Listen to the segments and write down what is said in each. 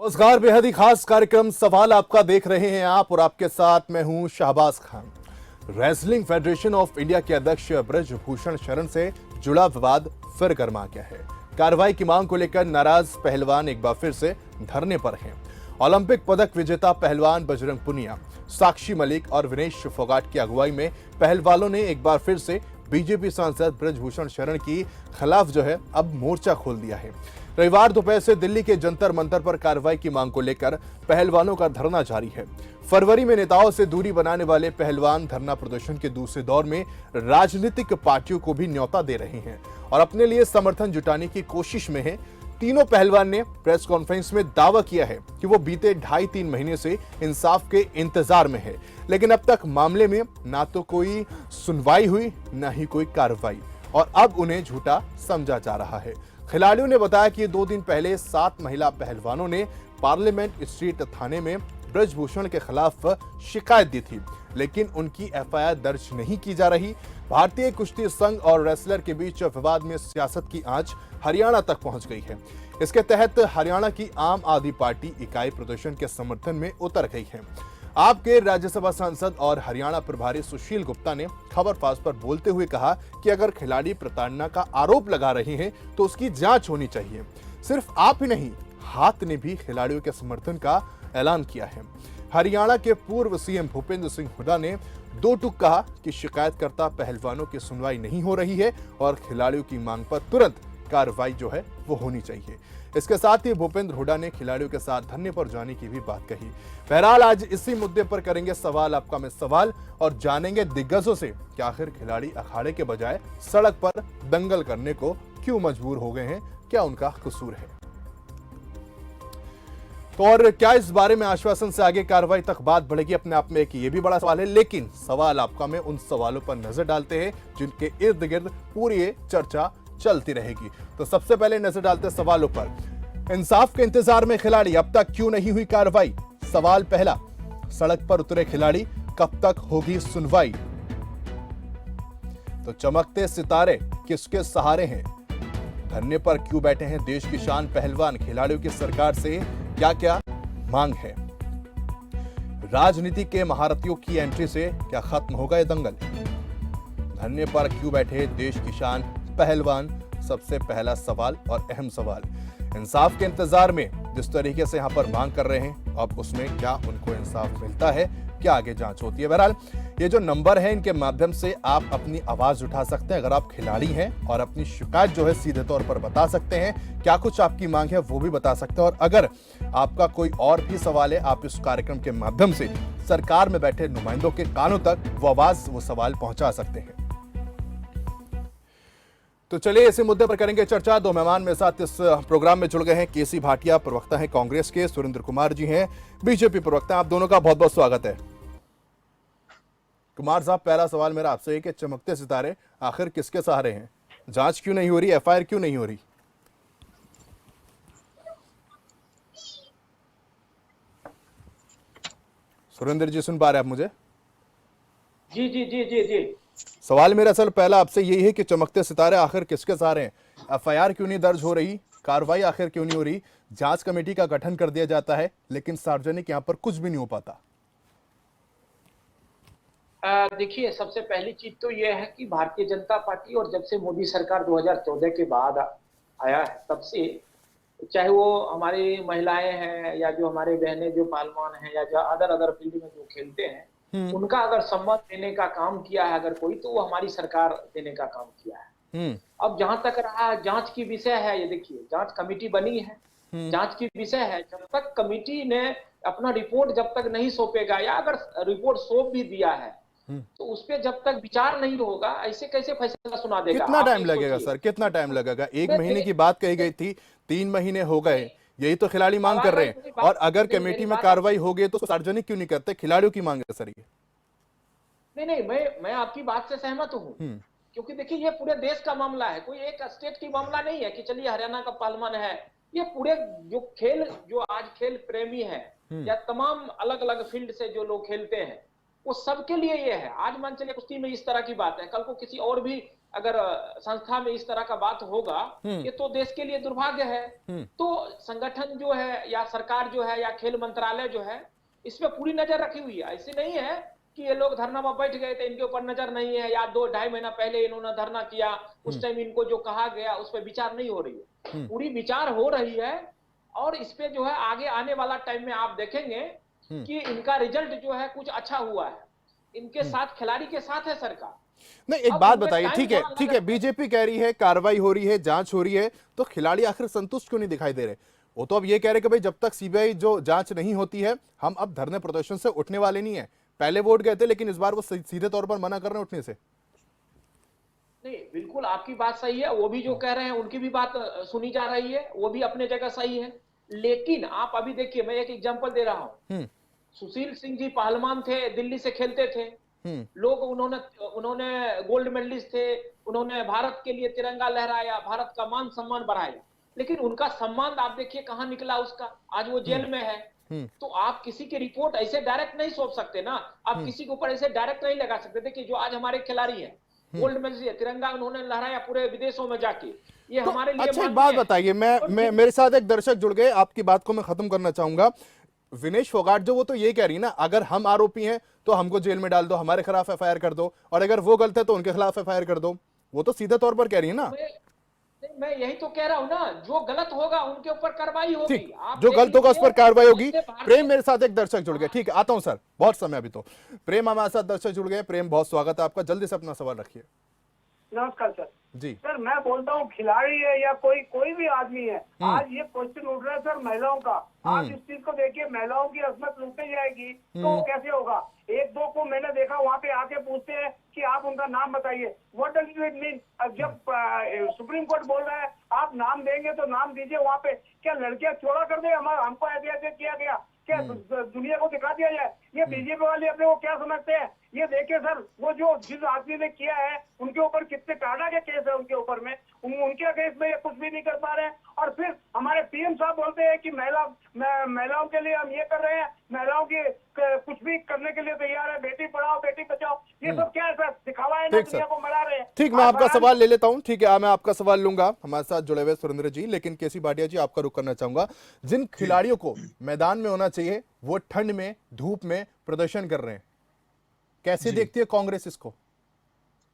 नमस्कार, बेहद ही खास कार्यक्रम सवाल आपका देख रहे हैं आप और आपके साथ मैं हूं Shahbaz Khan. Wrestling federation of India के अध्यक्ष ब्रजभूषण शरण से जुड़ा विवाद फिर गर्मा गया है। कार्रवाई की मांग को लेकर नाराज पहलवान एक बार फिर से धरने पर हैं। ओलंपिक पदक विजेता पहलवान बजरंग पुनिया, साक्षी मलिक और विनेश फोगाट की अगुवाई में पहलवानों ने एक बार फिर से बीजेपी सांसद ब्रजभूषण शरण की खिलाफ अब मोर्चा खोल दिया है। रविवार दोपहर से दिल्ली के जंतर मंतर पर कार्रवाई की मांग को लेकर पहलवानों का धरना जारी है। फरवरी में नेताओं से दूरी बनाने वाले पहलवान धरना प्रदर्शन के दूसरे दौर में राजनीतिक पार्टियों को भी न्योता दे रहे हैं और अपने लिए समर्थन जुटाने की कोशिश में हैं। तीनों पहलवान ने प्रेस कॉन्फ्रेंस में दावा किया है कि वो बीते 2.5-3 महीने से इंसाफ के इंतजार में है, लेकिन अब तक मामले में ना तो कोई सुनवाई हुई ना ही कोई कार्रवाई और अब उन्हें झूठा समझा जा रहा है। खिलाड़ियों ने बताया कि 2 दिन पहले 7 महिला पहलवानों ने पार्लियामेंट स्ट्रीट थाने में ब्रजभूषण के खिलाफ शिकायत दी थी, लेकिन उनकी एफआईआर दर्ज नहीं की जा रही। भारतीय कुश्ती संघ और रेसलर के बीच विवाद में सियासत की आंच हरियाणा तक पहुंच गई है। इसके तहत हरियाणा की आम आदमी पार्टी इकाई प्रदर्शन के समर्थन में उतर गई है। आपके राज्यसभा सांसद और हरियाणा प्रभारी सुशील गुप्ता ने खबरफास्ट पर बोलते हुए कहा कि अगर खिलाड़ी प्रताड़ना का आरोप लगा रहे हैं तो उसकी जांच होनी चाहिए। सिर्फ आप ही नहीं, हाथ ने भी खिलाड़ियों के समर्थन का ऐलान किया है। हरियाणा के पूर्व सीएम भूपेंद्र सिंह हुड्डा ने 2 टूक कहा कि शिकायतकर्ता पहलवानों की सुनवाई नहीं हो रही है और खिलाड़ियों की मांग पर तुरंत कार्रवाई वो होनी चाहिए। इसके साथ ही भूपेंद्र हुड्डा ने खिलाड़ियों के साथ धरने पर जाने की भी बात कही। बहरहाल आज इसी मुद्दे पर करेंगे सवाल आपका में सवाल और जानेंगे दिग्गजों से कि आखिर खिलाड़ी अखाड़े के बजाय सड़क पर दंगल करने को क्यों मजबूर हो गए हैं, क्या उनका कसूर है। तो और क्या इस बारे में आश्वासन से आगे कार्रवाई तक बात बढ़ेगी, अपने आप में एक ये भी बड़ा सवाल है। लेकिन सवाल आपका में उन सवालों पर नजर डालते हैं जिनके इर्द गिर्द पूरी ये चर्चा चलती रहेगी। तो सबसे पहले नजर डालते हैं सवालों पर। इंसाफ के इंतजार में खिलाड़ी, अब तक क्यों नहीं हुई कार्रवाई? सवाल पहला, सड़क पर उतरे खिलाड़ी, कब तक होगी सुनवाई? तो चमकते सितारे किसके सहारे हैं? धरने पर क्यों बैठे हैं देश की शान पहलवान? खिलाड़ियों की सरकार से क्या क्या मांग है? राजनीति के महारथियों की एंट्री से क्या खत्म होगा ये दंगल? धरने पर क्यों बैठे देश की शान पहलवान? सबसे पहला सवाल और अहम सवाल। इंसाफ के इंतजार में जिस तरीके से यहां पर मांग कर रहे हैं, अब उसमें क्या उनको इंसाफ मिलता है, क्या आगे जांच होती है? बहरहाल ये जो नंबर है, इनके माध्यम से आप अपनी आवाज उठा सकते हैं। अगर आप खिलाड़ी हैं और अपनी शिकायत सीधे तौर पर बता सकते हैं, क्या कुछ आपकी मांग है वो भी बता सकते हैं। और अगर आपका कोई और भी सवाल है, आप इस कार्यक्रम के माध्यम से सरकार में बैठे नुमाइंदों के कानों तक वो आवाज, वो सवाल पहुंचा सकते हैं। तो चलिए इसी मुद्दे पर करेंगे चर्चा। 2 मेहमान मेरे साथ इस प्रोग्राम में जुड़ गए हैं। केसी भाटिया प्रवक्ता हैं कांग्रेस के, सुरेंद्र कुमार जी हैं बीजेपी प्रवक्ता। आप दोनों का बहुत बहुत स्वागत है। कुमार साहब, पहला सवाल मेरा आपसे है कि चमकते सितारे आखिर किसके सहारे हैं? जांच क्यों नहीं हो रही, एफआईआर क्यों नहीं हो रही? सुरेंद्र जी, सुन पा रहे हैं आप मुझे? जी जी जी जी जी। सवाल मेरा असल पहला आपसे यही है कि चमकते सितारे आखिर किसके सहारे हैं? एफआईआर क्यों नहीं दर्ज हो रही, कार्रवाई आखिर क्यों नहीं हो रही? जांच कमेटी का गठन कर दिया जाता है लेकिन सार्वजनिक यहां पर कुछ भी नहीं हो पाता। देखिए, सबसे पहली चीज तो यह है कि भारतीय जनता पार्टी और जब से मोदी सरकार 2014 के बाद आया है, तब से चाहे वो हमारी महिलाएं हैं या जो हमारे बहनें जो पहलवान हैं या जो अदर फील्ड में जो खेलते हैं, उनका अगर सम्मान देने का काम किया है अगर कोई, तो वो हमारी सरकार देने का काम किया है। अब जहां तक रहा जांच की विषय है, ये देखिए जांच कमेटी बनी है, जांच की विषय है। जब तक कमेटी ने अपना रिपोर्ट जब तक नहीं सौंपेगा या अगर रिपोर्ट सौंप भी दिया है तो उस पर जब तक विचार नहीं होगा, ऐसे कैसे फैसला सुना देगा? कितना टाइम लगेगा सर, कितना टाइम लगेगा? 1 महीने की बात कही गई थी, 3 महीने हो गए, यही तो खिलाड़ी मांग कर रहे हैं। और अगर कमेटी में कार्रवाई हो गई तो सार्वजनिक क्यों नहीं करते? खिलाड़ियों की मांग है सर ये। नहीं, मैं आपकी बात से सहमत हूँ, क्योंकि देखिए ये पूरे देश का मामला है, कोई एक स्टेट की मामला नहीं है कि चलिए हरियाणा का पहलवान है। ये पूरे जो आज खेल प्रेमी है या तमाम अलग अलग फील्ड से जो लोग खेलते हैं, वो सबके लिए ये है। आज मान चलिए कुश्ती में इस तरह की बात है, कल को किसी और भी अगर संस्था में इस तरह का बात होगा, ये तो देश के लिए दुर्भाग्य है। तो संगठन जो है या सरकार जो है या खेल मंत्रालय जो है, इस पे पूरी नजर रखी हुई है। ऐसे नहीं है कि ये लोग धरना में बैठ गए थे, इनके ऊपर नजर नहीं है, या 2-2.5 महीना पहले इन्होंने धरना किया, उस टाइम इनको जो कहा गया उस पर विचार नहीं हो रही है। पूरी विचार हो रही है, और इस पे जो है आगे आने वाला टाइम में आप देखेंगे कि इनका रिजल्ट जो है कुछ अच्छा हुआ है। इनके साथ, खिलाड़ी के साथ है सरकार। नहीं, एक बात बताइए, ठीक है, बीजेपी कह रही है कार्रवाई हो रही है, जांच हो रही है, तो खिलाड़ी आखिर संतुष्ट क्यों नहीं दिखाई दे रहे? वो तो अब ये कह रहे कि भाई जब तक सीबीआई जो जांच नहीं होती है, हम अब धरने प्रदर्शन से उठने वाले नहीं है। पहले वोट गए थे, लेकिन इस बार वो सीधे तौर पर मना कर रहे हैं उठने से। नहीं, बिल्कुल आपकी बात सही है, वो भी जो कह रहे हैं उनकी भी बात सुनी जा रही है, वो भी अपने जगह सही है। लेकिन आप अभी देखिए, मैं एक एग्जांपल दे रहा हूं। सुशील सिंह जी पहलवान थे, दिल्ली से खेलते थे लोग, उन्होंने गोल्ड मेडलिस्ट थे, उन्होंने भारत के लिए तिरंगा लहराया, भारत का मान सम्मान बढ़ाया। लेकिन उनका सम्मान आप देखिए कहां निकला उसका, आज वो जेल में है। तो आप किसी की रिपोर्ट ऐसे डायरेक्ट नहीं सौंप सकते ना, आप किसी के ऊपर ऐसे डायरेक्ट नहीं लगा सकते। देखिए जो आज हमारे खिलाड़ी हैं, गोल्ड मेडलिस्ट, तिरंगा उन्होंने लहराया पूरे विदेशों में जाके, ये तो हमारे लिए अच्छा, एक बात बताइए, मैं मेरे साथ एक दर्शक जुड़ गए, आपकी बात को मैं खत्म करना चाहूंगा। विनेश फोगाट जो, वो तो ये कह रही है ना, अगर हम आरोपी हैं तो हमको जेल में डाल दो, हमारे खिलाफ एफआईआर कर दो, और अगर वो गलत है तो उनके खिलाफ एफआईआर कर दो। वो तो सीधे तौर पर कह रही है ना। मैं यही तो कह रहा हूं ना, जो गलत होगा उनके ऊपर कार्रवाई होगी। ठीक, जो गलत होगा उस पर कार्रवाई होगी। प्रेम मेरे साथ एक दर्शक जुड़ गए, ठीक है, आता हूं सर, बहुत समय अभी तो। प्रेम हमारे साथ दर्शक जुड़ गए। प्रेम, बहुत स्वागत है आपका, जल्दी से अपना सवाल रखिए। नमस्कार सर जी सर, मैं बोलता हूँ खिलाड़ी है या कोई भी आदमी है, आज ये क्वेश्चन उठ रहा है सर महिलाओं का। आप इस चीज को देखिए, महिलाओं की असमत लूटने जाएगी तो वो कैसे होगा? एक दो को मैंने देखा वहाँ पे आके पूछते हैं कि आप उनका नाम बताइए, व्हाट डज इट मीन? जब सुप्रीम कोर्ट बोल रहा है आप नाम देंगे तो नाम दीजिए। वहाँ पे क्या लड़कियां चौड़ा कर दे, हमको ऐसे किया गया, क्या दुनिया को दिखा दिया जाए? ये बीजेपी वाले अपने को क्या समझते हैं? ये देखिए सर, वो जो जिस आदमी ने किया है उनके ऊपर कितने टाटा के केस है उनके ऊपर में, उनके केस में ये कुछ भी नहीं कर पा रहे हैं। और फिर हमारे पीएम साहब बोलते हैं कि महिलाओं के लिए हम ये कर रहे हैं, महिलाओं की कुछ भी करने के लिए तैयार है, बेटी पढ़ाओ बेटी बचाओ। ये सब क्या है सर? दिखावा है ना, दुनिया को मरा रहे हैं। ठीक, मैं आपका सवाल ले लेता हूं। ठीक है, मैं आपका सवाल लूंगा। हमारे साथ जुड़े हुए सुरेंद्र जी, लेकिन केसी भाटिया जी, आपका रुख करना चाहूंगा। जिन खिलाड़ियों को मैदान में होना चाहिए, वो ठंड में, धूप में प्रदर्शन कर रहे हैं, कैसे देखती है कांग्रेस इसको?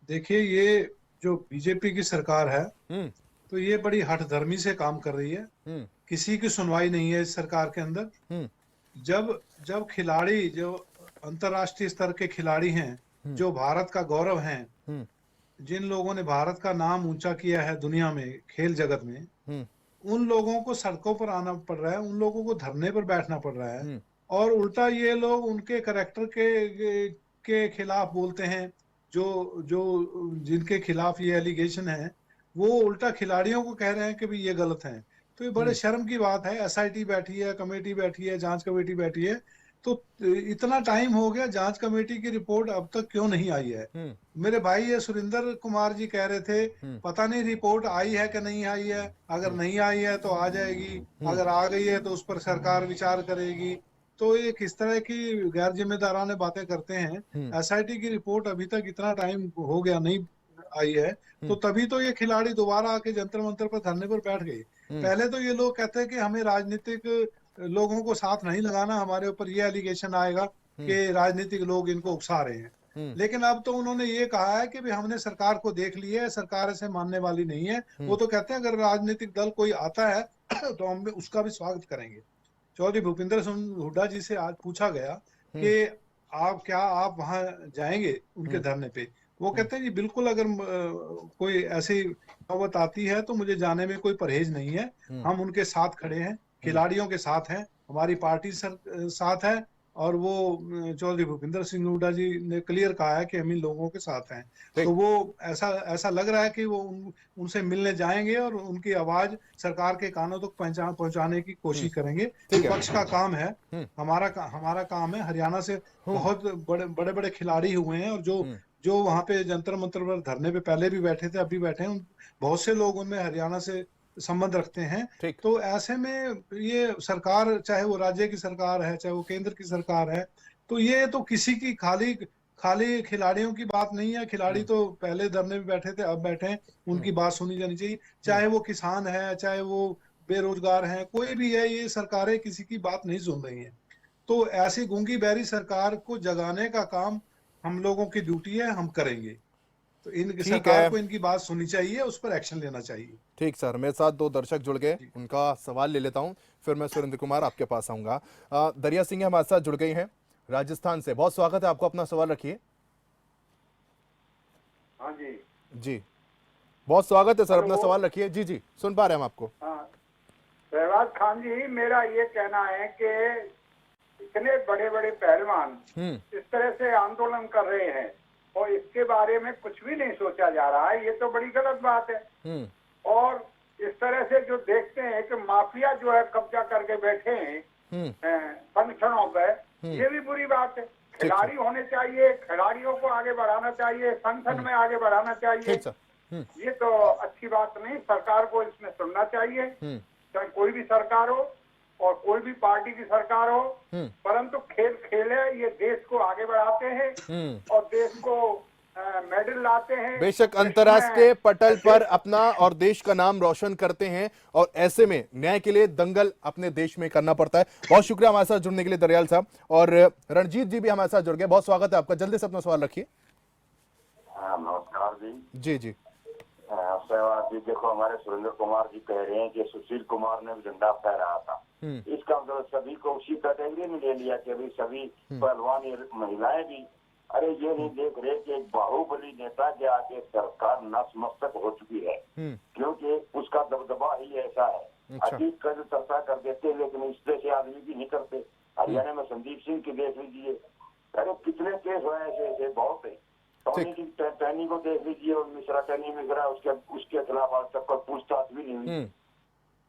देखिए, ये जो बीजेपी की सरकार है तो ये बड़ी हठधर्मी से काम कर रही है। किसी की सुनवाई नहीं है इस सरकार के अंदर। जब खिलाड़ी, जो अंतर्राष्ट्रीय स्तर के खिलाड़ी हैं, जो भारत का गौरव हैं, जिन लोगों ने भारत का नाम ऊंचा किया है दुनिया में, खेल जगत में, उन लोगों को सड़कों पर आना पड़ रहा है, उन लोगों को धरने पर बैठना पड़ रहा है, और उल्टा ये लोग उनके कैरेक्टर के खिलाफ बोलते हैं। जो जिनके खिलाफ ये एलिगेशन है, वो उल्टा खिलाड़ियों को कह रहे हैं कि भाई ये गलत है। तो ये बड़े शर्म की बात है। एसआईटी बैठी है, कमेटी बैठी है, जांच कमेटी बैठी है, तो इतना टाइम हो गया, जांच कमेटी की रिपोर्ट अब तक क्यों नहीं आई है? मेरे भाई ये सुरेंद्र कुमार जी कह रहे थे, पता नहीं रिपोर्ट आई है कि नहीं आई है। अगर नहीं आई है तो आ जाएगी, अगर आ गई है तो उस पर सरकार विचार करेगी। तो ये किस तरह की गैर जिम्मेदाराना बातें करते हैं। एसआईटी की रिपोर्ट अभी तक इतना टाइम हो गया, नहीं आई है, तो तभी तो ये खिलाड़ी दोबारा आके जंतर मंतर पर धरने पर बैठ गए। पहले तो ये लोग कहते हैं कि हमें राजनीतिक लोगों को साथ नहीं लगाना, हमारे ऊपर ये एलिगेशन आएगा कि राजनीतिक लोग इनको उकसा रहे हैं। लेकिन अब तो उन्होंने ये कहा है कि भाई हमने सरकार को देख लिया है, सरकार इसे मानने वाली नहीं है। वो तो कहते हैं अगर राजनीतिक दल कोई आता है तो हम उसका भी स्वागत करेंगे। चौधरी भूपिंदर सिंह हुड्डा जी से आज पूछा गया कि आप वहां जाएंगे उनके धरने पे? वो कहते हैं जी बिल्कुल, अगर कोई ऐसी नौबत आती है तो मुझे जाने में कोई परहेज नहीं है। हम उनके साथ खड़े हैं, खिलाड़ियों के साथ हैं, हमारी पार्टी साथ है। और वो चौधरी भूपिंदर सिंह हुड्डा जी ने क्लियर कहा है कि हम इन लोगों के साथ हैं। तो वो ऐसा लग रहा है कि वो उनसे मिलने जाएंगे और उनकी आवाज सरकार के कानों तक पहुंचाने की कोशिश करेंगे। विपक्ष का काम है, हमारा काम है। हरियाणा से बहुत बड़े बड़े खिलाड़ी हुए हैं, और जो वहां पे जंतर मंतर पर धरने पे पहले भी बैठे थे, अब भी बैठे हैं, बहुत से लोग उनमें हरियाणा से संबंध रखते हैं। तो ऐसे में ये सरकार, चाहे वो राज्य की सरकार है, चाहे वो केंद्र की सरकार है, तो ये तो किसी की खाली खाली खिलाड़ियों की बात नहीं है। खिलाड़ी तो पहले धरने में बैठे थे, अब बैठे हैं, उनकी बात सुनी जानी चाहिए, चाहे वो किसान है, चाहे वो बेरोजगार है, कोई भी है। ये सरकारें किसी की बात नहीं सुन रही हैं। तो ऐसी गूंगी बहरी सरकार को जगाने का काम हम लोगों की ड्यूटी है, हम करेंगे। तो इन ठीक सरकार है, को इनकी बात सुननी चाहिए, उस पर एक्शन लेना चाहिए। ठीक सर। मेरे साथ दो दर्शक जुड़ गए, उनका सवाल ले लेता हूं, फिर मैं सुरेंद्र कुमार आपके पास आऊंगा। दरिया सिंह हमारे साथ जुड़ गई हैं राजस्थान से। बहुत स्वागत है आपको, अपना सवाल रखिए। हाँ जी। जी, बहुत स्वागत है सर, अपना हेलो। सवाल रखिए। जी जी, सुन पा रहे हैं हम आपको। हाँ, शहबाज खान जी, मेरा ये कहना है कि इतने बड़े बड़े पहलवान इस तरह से आंदोलन कर रहे हैं और इसके बारे में कुछ भी नहीं सोचा जा रहा है, ये तो बड़ी गलत बात है। और इस तरह से जो देखते हैं कि माफिया जो है कब्जा करके बैठे हैं संगठनों पर, ये भी बुरी बात है। खिलाड़ी होने चाहिए, खिलाड़ियों को आगे बढ़ाना चाहिए, संगठन में आगे बढ़ाना चाहिए। ठीक सर। ये तो अच्छी बात नहीं, सरकार को इसमें सुनना चाहिए, चाहे कोई भी सरकार हो और कोई भी पार्टी की सरकार हो, परंतु खेल खेले ये देश को आगे बढ़ाते हैं और देश को मेडल लाते हैं। बेशक अंतर्राष्ट्रीय पटल पर अपना और देश का नाम रोशन करते हैं, और ऐसे में न्याय के लिए दंगल अपने देश में करना पड़ता है। बहुत शुक्रिया हमारे साथ जुड़ने के लिए दरियाल साहब। और रणजीत जी भी हमारे साथ जुड़ गए, बहुत स्वागत है आपका। जल्दी से अपना सवाल रखिए। नमस्कार जी। जी जी। सहवाग जी, देखो हमारे सुरेंद्र कुमार जी कह रहे हैं कि सुशील कुमार ने भी झंडा फहराया था। इसका मतलब सभी को उसी कैटेगरी में ले लिया कि अभी सभी पहलवान महिलाएं भी। अरे ये नहीं देख रहे कि एक बाहुबली नेता के आगे सरकार नतमस्तक हो चुकी है, क्योंकि उसका दबदबा ही ऐसा है। अतीत का जो चर्चा कर देते, लेकिन इस तरह से आदमी भी नहीं करते। हरियाणा में संदीप सिंह की देख लीजिए, अरे कितने केस हुए ऐसे, बहुत है। टोनी की टैनी को देख लीजिए, और मिश्रा टैनी मिश्रा, उसके खिलाफ आज तक कोई पूछताछ भी नहीं हुई।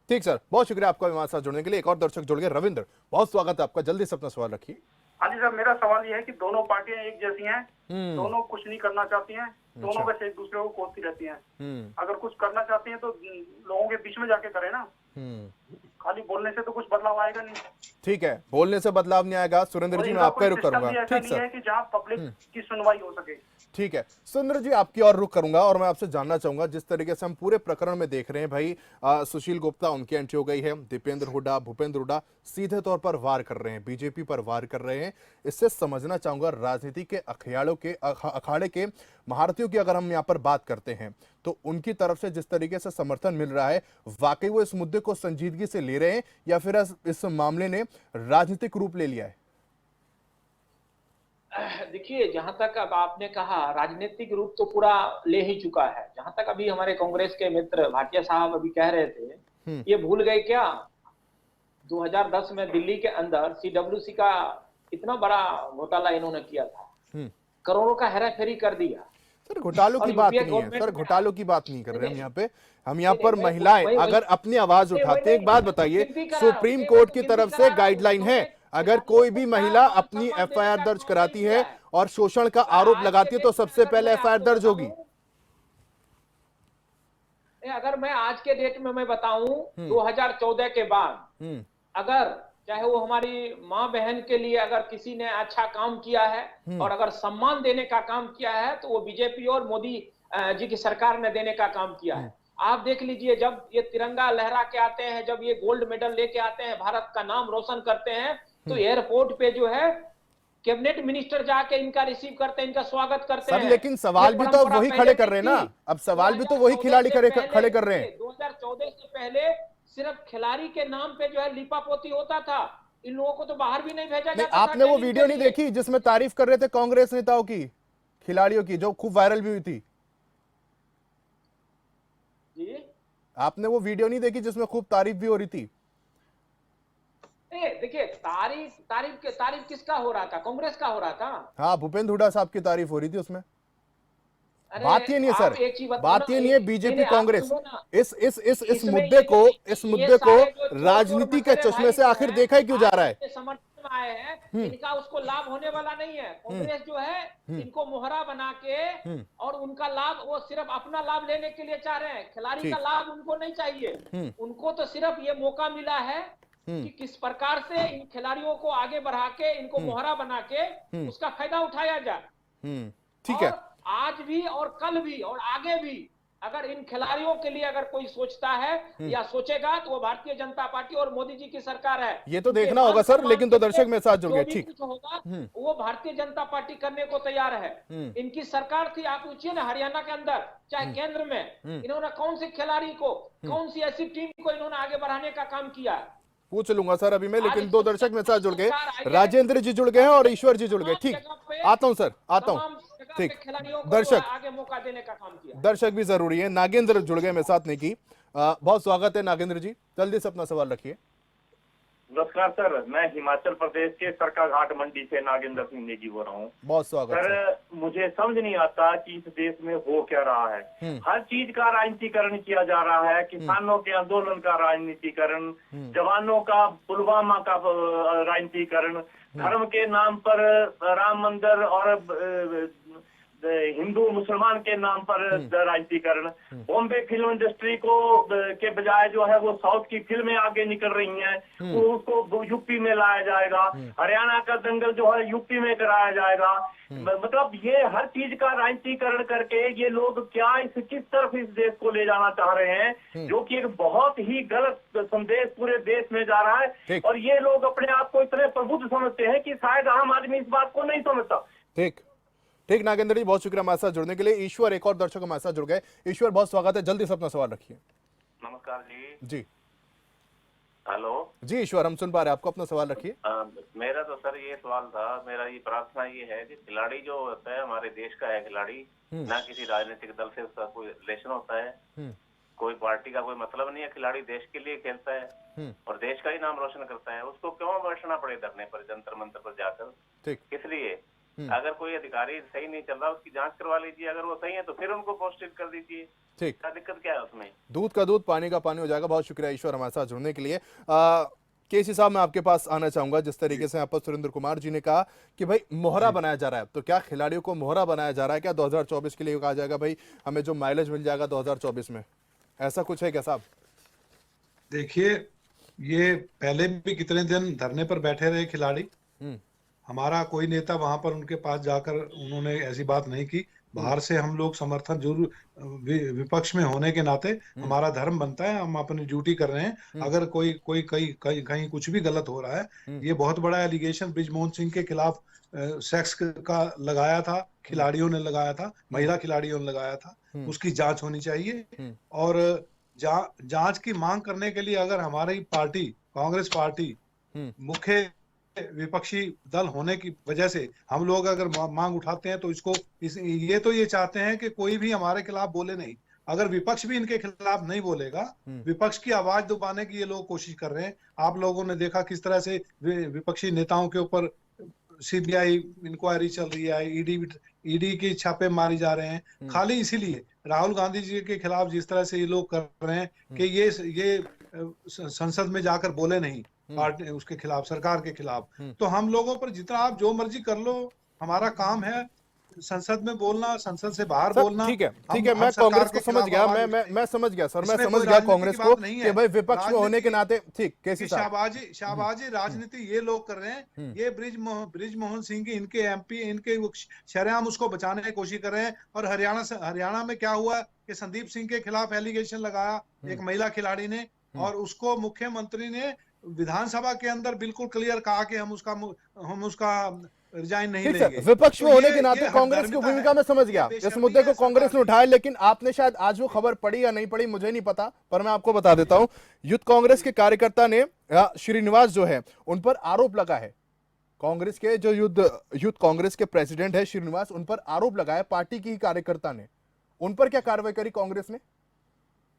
ठीक सर, बहुत शुक्रिया आपका हमारे साथ जुड़ने के लिए। एक और दर्शक जुड़ गए, रविंद्र, बहुत स्वागत है आपका। जल्दी से अपना सवाल रखिए। हाँ जी सर, मेरा सवाल ये है कि दोनों पार्टियां एक जैसी हैं, दोनों कुछ नहीं करना चाहती हैं, दोनों बस एक दूसरे को कोसती रहती हैं। अगर कुछ करना चाहती हैं तो लोगों के बीच में जाके करें ना, खाली बोलने से तो कुछ बदलाव आएगा नहीं। ठीक है, बोलने से बदलाव नहीं आएगा। सुरेंद्र जी, मैं आपका रुख करूंगा। ठीक सर, कि जहाँ पब्लिक की सुनवाई हो सके। ठीक है सुरेंद्र जी, आपकी और रुख करूंगा, और मैं आपसे जानना चाहूंगा, जिस तरीके से हम पूरे प्रकरण में देख रहे हैं भाई, सुशील गुप्ता उनकी एंट्री हो गई है, दीपेंद्र हुड्डा, भूपेंद्र हुड्डा सीधे तौर पर वार कर रहे हैं, बीजेपी पर वार कर रहे हैं। इससे समझना चाहूंगा राजनीति के अखाड़े के महारथियों की अगर हम यहाँ पर बात करते हैं, तो उनकी तरफ से जिस तरीके से समर्थन मिल रहा है, वाकई वो इस मुद्दे को संजीदगी से ले रहे हैं, या फिर इस मामले ने राजनीतिक रूप ले लिया है? देखिए, जहां तक अब आपने कहा, राजनीतिक रूप तो पूरा ले ही चुका है। जहां तक अभी हमारे कांग्रेस के मित्र भाटिया साहब अभी कह रहे थे, ये भूल गए क्या 2010 में दिल्ली के अंदर सीडब्ल्यूसी का इतना बड़ा घोटाला इन्होंने किया था, करोड़ों का हेराफेरी कर दिया। सर घोटालों की बात नहीं है, सर घोटालों की बात नहीं कर रहे हम यहाँ पे। हम यहाँ पर महिलाएं अगर अपनी आवाज उठाते हैं, एक बात बताइए, सुप्रीम कोर्ट की तरफ से गाइडलाइन है, अगर कोई भी महिला अपनी एफआईआर दर्ज कराती है और शोषण का आरोप लगाती है, तो सबसे पहले एफआईआर दर्ज होगी। अगर मैं आज के डेट में मैं बताऊं, 2014 के बाद अगर चाहे वो हमारी माँ बहन के लिए अगर किसी ने अच्छा काम किया है और अगर सम्मान देने का काम किया है, तो वो बीजेपी और मोदी जी की सरकार ने देने का काम किया है। आप देख लीजिए, जब ये तिरंगा लहरा के आते हैं, जब ये गोल्ड मेडल लेके आते हैं, भारत का नाम रोशन करते हैं, तो एयरपोर्ट पे जो है कैबिनेट मिनिस्टर जाके इनका रिसीव करते हैं, इनका स्वागत करते हैं। लेकिन सवाल भी तो वही खड़े कर रहे हैं ना, अब सवाल भी तो वही खिलाड़ी खड़े कर रहे हैं। 2014 से पहले सिर्फ खिलाड़ी के नाम पे जो है लीपापोती होता था, इन लोगों को तो बाहर भी नहीं भेजा जाता था। आपने वो वीडियो नहीं देखी जिसमें तारीफ कर रहे थे कांग्रेस नेताओं की, खिलाड़ियों की, जो खूब वायरल भी हुई थी? जी, आपने वो वीडियो नहीं देखी जिसमें खूब तारीफ भी हो रही थी? देखिए, तारीफ किसका हो रहा था? कांग्रेस का हो रहा था। हाँ, भूपेंद्र हुड्डा साहब की तारीफ हो रही थी उसमें। बात ये नहीं है सर, बात ये नहीं है बीजेपी कांग्रेस इस मुद्दे को राजनीति के चश्मे से आखिर देखा ही क्यों जा रहा है? समर्थन में आए हैं, इनका उसको लाभ होने वाला नहीं है। कांग्रेस जो है इनको मोहरा बना के और उनका लाभ, वो सिर्फ अपना लाभ लेने के लिए चाह रहे हैं, खिलाड़ी का लाभ उनको नहीं चाहिए। उनको तो सिर्फ ये मौका मिला है कि किस प्रकार से इन खिलाड़ियों को आगे बढ़ा के इनको मोहरा बना के उसका फायदा उठाया जाए। ठीक है। और आज भी और कल भी और आगे भी अगर इन खिलाड़ियों के लिए अगर कोई सोचता है या सोचेगा तो वो भारतीय जनता पार्टी और मोदी जी की सरकार है। ये तो देखना होगा सर, लेकिन तो दर्शक मेरे साथ जुड़ गए। ठीक, कुछ होगा वो भारतीय जनता पार्टी करने को तैयार है। इनकी सरकार थी, आप पूछिए ना हरियाणा के अंदर चाहे केंद्र में, इन्होंने कौन से खिलाड़ी को, कौन सी ऐसी टीम को इन्होंने आगे बढ़ाने का काम किया। पूछ लूंगा सर अभी मैं, लेकिन दो दर्शक मेरे साथ जुड़ गए, राजेंद्र जी जुड़ गए हैं और ईश्वर जी जुड़ गए। ठीक, आता हूं सर, आता हूं। ठीक, दर्शक आगे मौका देने का काम किया। दर्शक भी जरूरी है। नागेंद्र जुड़ गए मेरे साथ ने की, बहुत स्वागत है नागेंद्र जी, जल्दी से अपना सवाल रखिए। नमस्कार सर, मैं हिमाचल प्रदेश के सरकाघाट मंडी से नागेंद्र सिंह नेगी बोल रहा हूँ। बहुत स्वागत सर। मुझे समझ नहीं आता कि इस देश में हो क्या रहा है। हर चीज का राजनीतिकरण किया जा रहा है। किसानों के आंदोलन का राजनीतिकरण, जवानों का पुलवामा का राजनीतिकरण, धर्म के नाम पर राम मंदिर और हिंदू मुसलमान के नाम पर राजनीतिकरण, बॉम्बे फिल्म इंडस्ट्री को के बजाय जो है वो साउथ की फिल्में आगे निकल रही हैं, वो उसको यूपी में लाया जाएगा। हरियाणा का दंगल जो है यूपी में कराया जाएगा। मतलब ये हर चीज का राजनीतिकरण करके ये लोग क्या किस तरफ इस देश को ले जाना चाह रहे हैं, जो कि एक बहुत ही गलत संदेश पूरे देश में जा रहा है। और ये लोग अपने आप को इतने प्रबुद्ध समझते हैं कि शायद आम आदमी इस बात को नहीं समझता। ठीक ठीक नागेंद्र जी, बहुत शुक्रिया हमारे साथ जुड़ने के लिए। ईश्वर एक और दर्शक हमारे साथ जुड़ गए। ईश्वर बहुत स्वागत है, जल्दी से अपना सवाल रखिए। नमस्कार जी। जी हेलो जी ईश्वर, हम सुन पा रहे हैं आपको, अपना सवाल रखिए। मेरा तो सर ये सवाल था, मेरा ये प्रार्थना ये है कि खिलाड़ी जो होता है हमारे देश का है खिलाड़ी, ना किसी राजनीतिक दल से उसका कोई रिलेशन होता है, कोई पार्टी का कोई मतलब नहीं है। खिलाड़ी देश के लिए खेलता है और देश का ही नाम रोशन करता है। उसको क्यों बैठना पड़े धरने पर, जंतर मंतर पर जाकर? ठीक, किस लिए? अगर कोई अधिकारी सही नहीं चल रहा उसकी जांच करवा लीजिए, अगर वो सही है तो फिर उनको पोस्टेड कर दीजिए। ठीक, क्या दिक्कत क्या है उसमें? दूध का दूध पानी का पानी हो जाएगा। बहुत शुक्रिया ईश्वर हमारे साथ जुड़ने के लिए। केसी साहब, मैं आपके पास आना चाहूंगा। जिस तरीके से आप सुरेंद्र कुमार जी ने कहा कि भाई मोहरा बनाया जा रहा है, तो क्या खिलाड़ियों को मोहरा बनाया जा रहा है? क्या 2024 के लिए कहा जाएगा भाई हमें जो माइलेज मिल जाएगा 2024 में, ऐसा कुछ है क्या साहब? देखिए, ये पहले भी कितने दिन धरने पर बैठे रहे खिलाड़ी। हमारा कोई नेता वहां पर उनके पास जाकर उन्होंने ऐसी बात नहीं की। बाहर से हम लोग समर्थन जरूर, विपक्ष में होने के नाते हमारा धर्म बनता है, हम अपनी ड्यूटी कर रहे हैं। अगर कोई कोई कहीं कुछ भी गलत हो रहा है, ये बहुत बड़ा एलिगेशन बृजमोहन सिंह के खिलाफ सेक्स का लगाया था, खिलाड़ियों ने लगाया था, महिला खिलाड़ियों ने लगाया था, उसकी जांच होनी चाहिए। और जांच की मांग करने के लिए अगर हमारी पार्टी कांग्रेस पार्टी मुख्य विपक्षी दल होने की वजह से हम लोग अगर मांग उठाते हैं, तो ये चाहते हैं कि कोई भी हमारे खिलाफ बोले नहीं। अगर विपक्ष भी इनके खिलाफ नहीं बोलेगा, विपक्ष की आवाज दबाने की ये लोग कोशिश कर रहे हैं। आप लोगों ने देखा किस तरह से विपक्षी नेताओं के ऊपर सीबीआई इंक्वायरी चल रही है, ईडी के छापे मारे जा रहे हैं, खाली इसीलिए राहुल गांधी जी के खिलाफ जिस तरह से ये लोग कर रहे हैं कि ये संसद में जाकर बोले नहीं पार्टी उसके खिलाफ, सरकार के खिलाफ। तो हम लोगों पर जितना आप जो मर्जी कर लो, हमारा काम है संसद में बोलना, संसद से बाहर बोलना। ठीक है, मैं कांग्रेस को समझ गया, मैं समझ गया सर, मैं समझ गया कांग्रेस को कि भाई विपक्ष में होने के नाते। ठीक, कैसी शाहबाजी राजनीति ये लोग कर रहे हैं। ये बृजमोहन सिंह की इनके एमपी इनके शरेआम उसको बचाने की कोशिश कर रहे हैं। और हरियाणा में क्या हुआ कि संदीप सिंह के खिलाफ एलिगेशन लगाया एक महिला खिलाड़ी ने, और उसको मुख्यमंत्री ने विधानसभा के अंदर बिल्कुल क्लियर कहा कि हम उसका रिजाइन नहीं लेंगे। विपक्ष में होने के नाते कांग्रेस की भूमिका में समझ गया, इस मुद्दे को कांग्रेस ने उठाया। लेकिन आपने शायद आज वो खबर पढ़ी या नहीं पढ़ी मुझे नहीं पता, पर मैं आपको बता देता हूं। यूथ कांग्रेस के कार्यकर्ता ने श्रीनिवास जो है उन पर आरोप लगा है। कांग्रेस के जो यूथ कांग्रेस के प्रेसिडेंट है श्रीनिवास, उन पर आरोप लगाया पार्टी की कार्यकर्ता ने। उन पर क्या कार्रवाई करी कांग्रेस ने?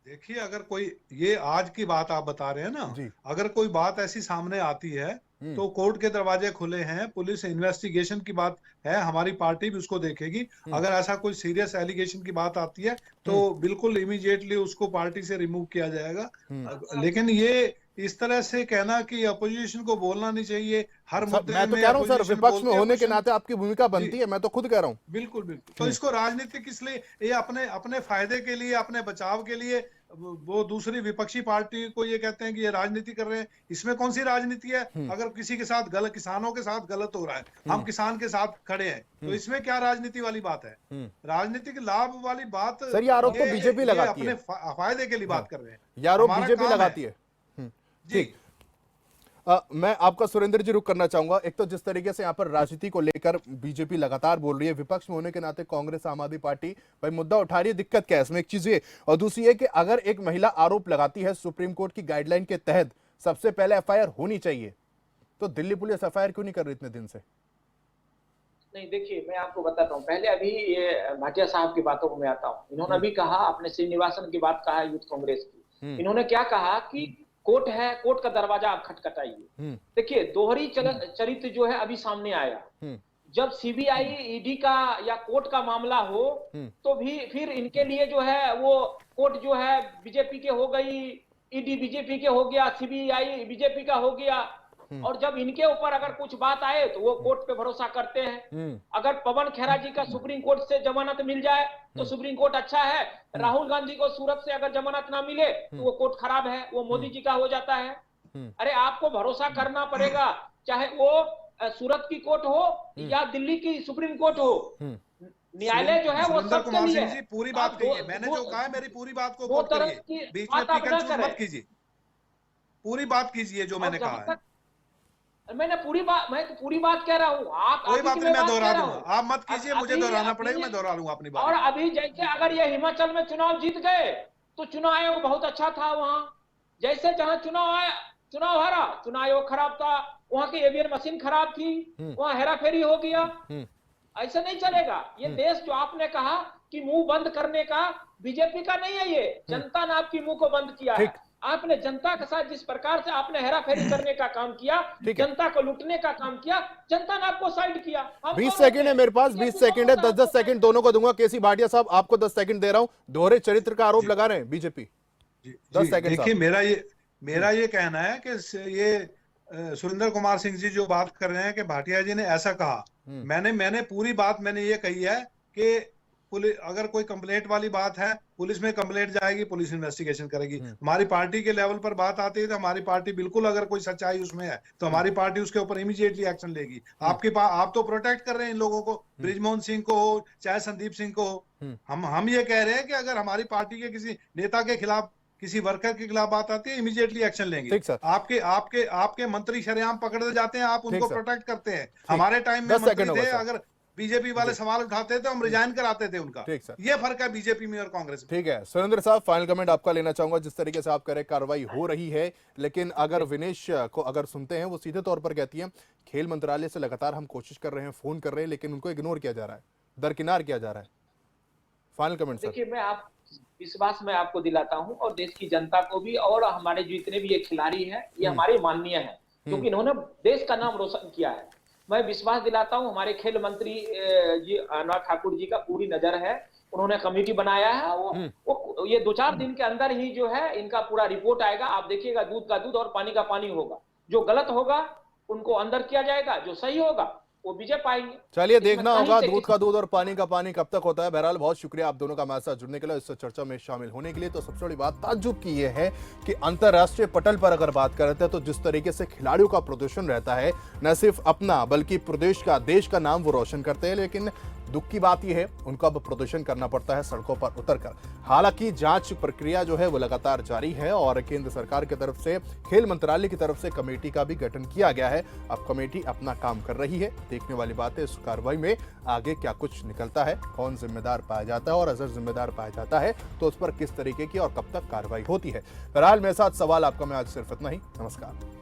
देखिए, अगर कोई, ये आज की बात आप बता रहे हैं ना, अगर कोई बात ऐसी सामने आती है तो कोर्ट के दरवाजे खुले हैं, पुलिस इन्वेस्टिगेशन की बात है, हमारी पार्टी भी उसको देखेगी। अगर ऐसा कोई सीरियस एलिगेशन की बात आती है तो बिल्कुल इमीडिएटली उसको पार्टी से रिमूव किया जाएगा। लेकिन इस तरह से कहना कि अपोजिशन को बोलना नहीं चाहिए हर मुद्दे मैं तो में कह रहा हूँ सर, opposition विपक्ष बोलती में है, होने के opposition- नाते आपकी भूमिका बनती है, मैं तो खुद कह रहा हूँ। बिल्कुल बिल्कुल। तो इसको राजनीतिक इसलिए ये अपने अपने फायदे के लिए, अपने बचाव के लिए वो दूसरी विपक्षी पार्टी को ये कहते हैं कि ये राजनीति कर रहे हैं। इसमें कौन सी राजनीति है? अगर किसी के साथ गलत, किसानों के साथ गलत हो रहा है, हम किसान के साथ खड़े हैं, तो इसमें क्या राजनीति वाली बात है? राजनीतिक लाभ वाली बात सर, ये आरोप तो बीजेपी लगाती अपने है, फायदे के लिए बात कर रहे हैं। ये आरोप हमारा बीजेपी काम लगाती है। ठीक, मैं आपका सुरेंद्र जी रुक करना चाहूंगा। एक तो जिस तरीके से यहाँ पर राजनीति को लेकर बीजेपी लगातार बोल रही है, विपक्ष में होने के नाते कांग्रेस, आम आदमी पार्टी भाई मुद्दा उठा रही है, दिक्कत क्या है इसमें? एक चीज ये, और दूसरी है कि अगर एक महिला आरोप लगाती है सुप्रीम कोर्ट की गाइडलाइन के तहत सबसे पहले एफआईआर होनी चाहिए, तो दिल्ली पुलिस एफआईआर क्यों नहीं कर रही इतने दिन से? नहीं, देखिए मैं आपको बताता हूँ। पहले अभी ये भाटिया साहब की बातों को मैं आता हूँ। इन्होंने अभी कहा, अपने श्रीनिवासन की बात कहा यूथ कांग्रेस की, इन्होंने क्या कहा कि कोर्ट है, कोर्ट का दरवाजा आप खटखटाइए। देखिए, दोहरी चरित्र जो है अभी सामने आया। जब सीबीआई, ईडी का या कोर्ट का मामला हो तो भी फिर इनके लिए जो है वो कोर्ट जो है बीजेपी के हो गई, ईडी बीजेपी के हो गया, सीबीआई बीजेपी का हो गया। और जब इनके ऊपर अगर कुछ बात आए तो वो कोर्ट पे भरोसा करते हैं। अगर पवन खेरा जी का सुप्रीम कोर्ट से जमानत मिल जाए तो सुप्रीम कोर्ट अच्छा है, राहुल गांधी को सूरत से अगर जमानत ना मिले तो वो कोर्ट खराब है, वो मोदी जी का हो जाता है। अरे आपको भरोसा करना पड़ेगा, चाहे वो सूरत की कोर्ट हो या दिल्ली की सुप्रीम कोर्ट हो। न्यायालय जो है वो सुरेंद्र सबके कुमार लिए सिंह है। जी, पूरी बात कहिए। मैंने जो कहा है मेरी पूरी बात को दो कोट तरह करिए, की बीच में बात आप पिक ना एंड चूज करें। मत कीजिए, पूरी बात कीजिए जो मैंने कहा है। मैंने पूरी बात, मैं तो पूरी बात कह रहा हूँ। आप कोई बात नहीं, मैं दोहरा दूंगा, हूँ। आप मत कीजिए, मुझे दोहराना पड़ेगा, मैं दोहरा लूंगा अपनी बात। और अभी जैसे अगर ये हिमाचल में चुनाव जीत गए तो चुनाव आयोग बहुत अच्छा था वहां। जैसे जहां चुनाव हारा, चुनाव आयोग खराब था, वहां की ईवीएम मशीन खराब थी, वहां हेराफेरी हो गया। ऐसा नहीं चलेगा। ये देश जो आपने कहा कि मुंह बंद करने का, बीजेपी का नहीं है, ये जनता ने आपकी मुंह को बंद किया है। आपने जनता के साथ जिस प्रकार से आपने हेराफेरी करने का काम किया, जनता को लूटने का काम किया, जनता ने आपको साइड किया। 20 सेकंड है मेरे पास, 20 सेकंड है, 10-10 सेकंड दोनों को दूंगा। केसी भाटिया साहब, आपको 10 सेकंड दे रहा हूं। दोहरे चरित्र का आरोप लगा रहे हैं बीजेपी। 10 सेकंड। देखिए, मेरा ये कहना है कि ये सुरेंद्र कुमार सिंह जी जो बात कर रहे हैं कि भाटिया जी ने ऐसा कहा, मैंने पूरी बात मैंने ये कही है कि पुलिस, अगर कोई कंप्लेंट वाली बात है, पुलिस में कंप्लेंट जाएगी, पुलिस इन्वेस्टिगेशन करेगी। हमारी पार्टी के लेवल पर बात आती है तो हमारी पार्टी बिल्कुल, अगर कोई सच्चाई उसमें है तो हमारी पार्टी उसके ऊपर इमीडिएटली एक्शन लेगी। आप तो प्रोटेक्ट कर रहे हैं इन लोगों को, बृजमोहन सिंह को हो चाहे संदीप सिंह को हो। हम ये कह रहे हैं कि अगर हमारी पार्टी के किसी नेता के खिलाफ, किसी वर्कर के खिलाफ बात आती है, इमीडिएटली एक्शन लेंगे। आपके मंत्री शरेआम पकड़े जाते हैं, आप उनको प्रोटेक्ट करते हैं। हमारे टाइम में मंत्री थे, अगर बीजेपी वाले सवाल उठाते थे हम रिजाइन कराते थे उनका। ये फर्क है बीजेपी में और कांग्रेस में। ठीक है सुरेंद्र साहब, फाइनल कमेंट आपका लेना चाहूंगा। जिस तरीके से आप कह रहे कार्रवाई हो रही है, लेकिन अगर विनेश को अगर सुनते हैं, वो सीधे तौर पर कहती है खेल मंत्रालय से लगातार हम कोशिश कर रहे हैं, फोन कर रहे हैं, लेकिन उनको इग्नोर किया जा रहा है, दरकिनार किया जा रहा है। Final comment sir. देखिए, विश्वास मैं आपको दिलाता हूं और देश की जनता को भी, और हमारे जितने भी ये खिलाड़ी हैं, ये हमारे माननीय हैं, क्योंकि इन्होंने देश का नाम रोशन किया है। मैं विश्वास दिलाता हूं, हमारे खेल मंत्री जी अनुराग ठाकुर जी का पूरी नजर है। उन्होंने कमेटी बनाया है, वो ये 2-4 दिन के अंदर ही जो है इनका पूरा रिपोर्ट आएगा। आप देखिएगा, दूध का दूध और पानी का पानी होगा। जो गलत होगा उनको अंदर किया जाएगा, जो सही होगा वो विजय पाएंगे। चलिए, देखना होगा दूध का दूध और पानी का पानी कब तक होता है। बहरहाल बहुत शुक्रिया आप दोनों का हमारे साथ जुड़ने के लिए, इस चर्चा में शामिल होने के लिए। तो सबसे बड़ी बात ताज्जुब की यह है कि अंतरराष्ट्रीय पटल पर अगर बात करते हैं तो जिस तरीके से खिलाड़ियों का प्रदर्शन रहता है, न सिर्फ अपना बल्कि प्रदेश का, देश का नाम वो रोशन करते हैं। लेकिन दुख की बात यह है उनको अब प्रदर्शन करना पड़ता है सड़कों पर उतरकर। हालांकि जांच प्रक्रिया जो है वो लगातार जारी है और केंद्र सरकार की तरफ से, खेल मंत्रालय की तरफ से कमेटी का भी गठन किया गया है। अब कमेटी अपना काम कर रही है। देखने वाली बात है इस कार्रवाई में आगे क्या कुछ निकलता है, कौन जिम्मेदार पाया जाता है, और अगर जिम्मेदार पाया जाता है तो उस पर किस तरीके की और कब तक कार्रवाई होती है। बहरहाल मेरे साथ सवाल आपका मैं आज सिर्फ इतना ही। नमस्कार।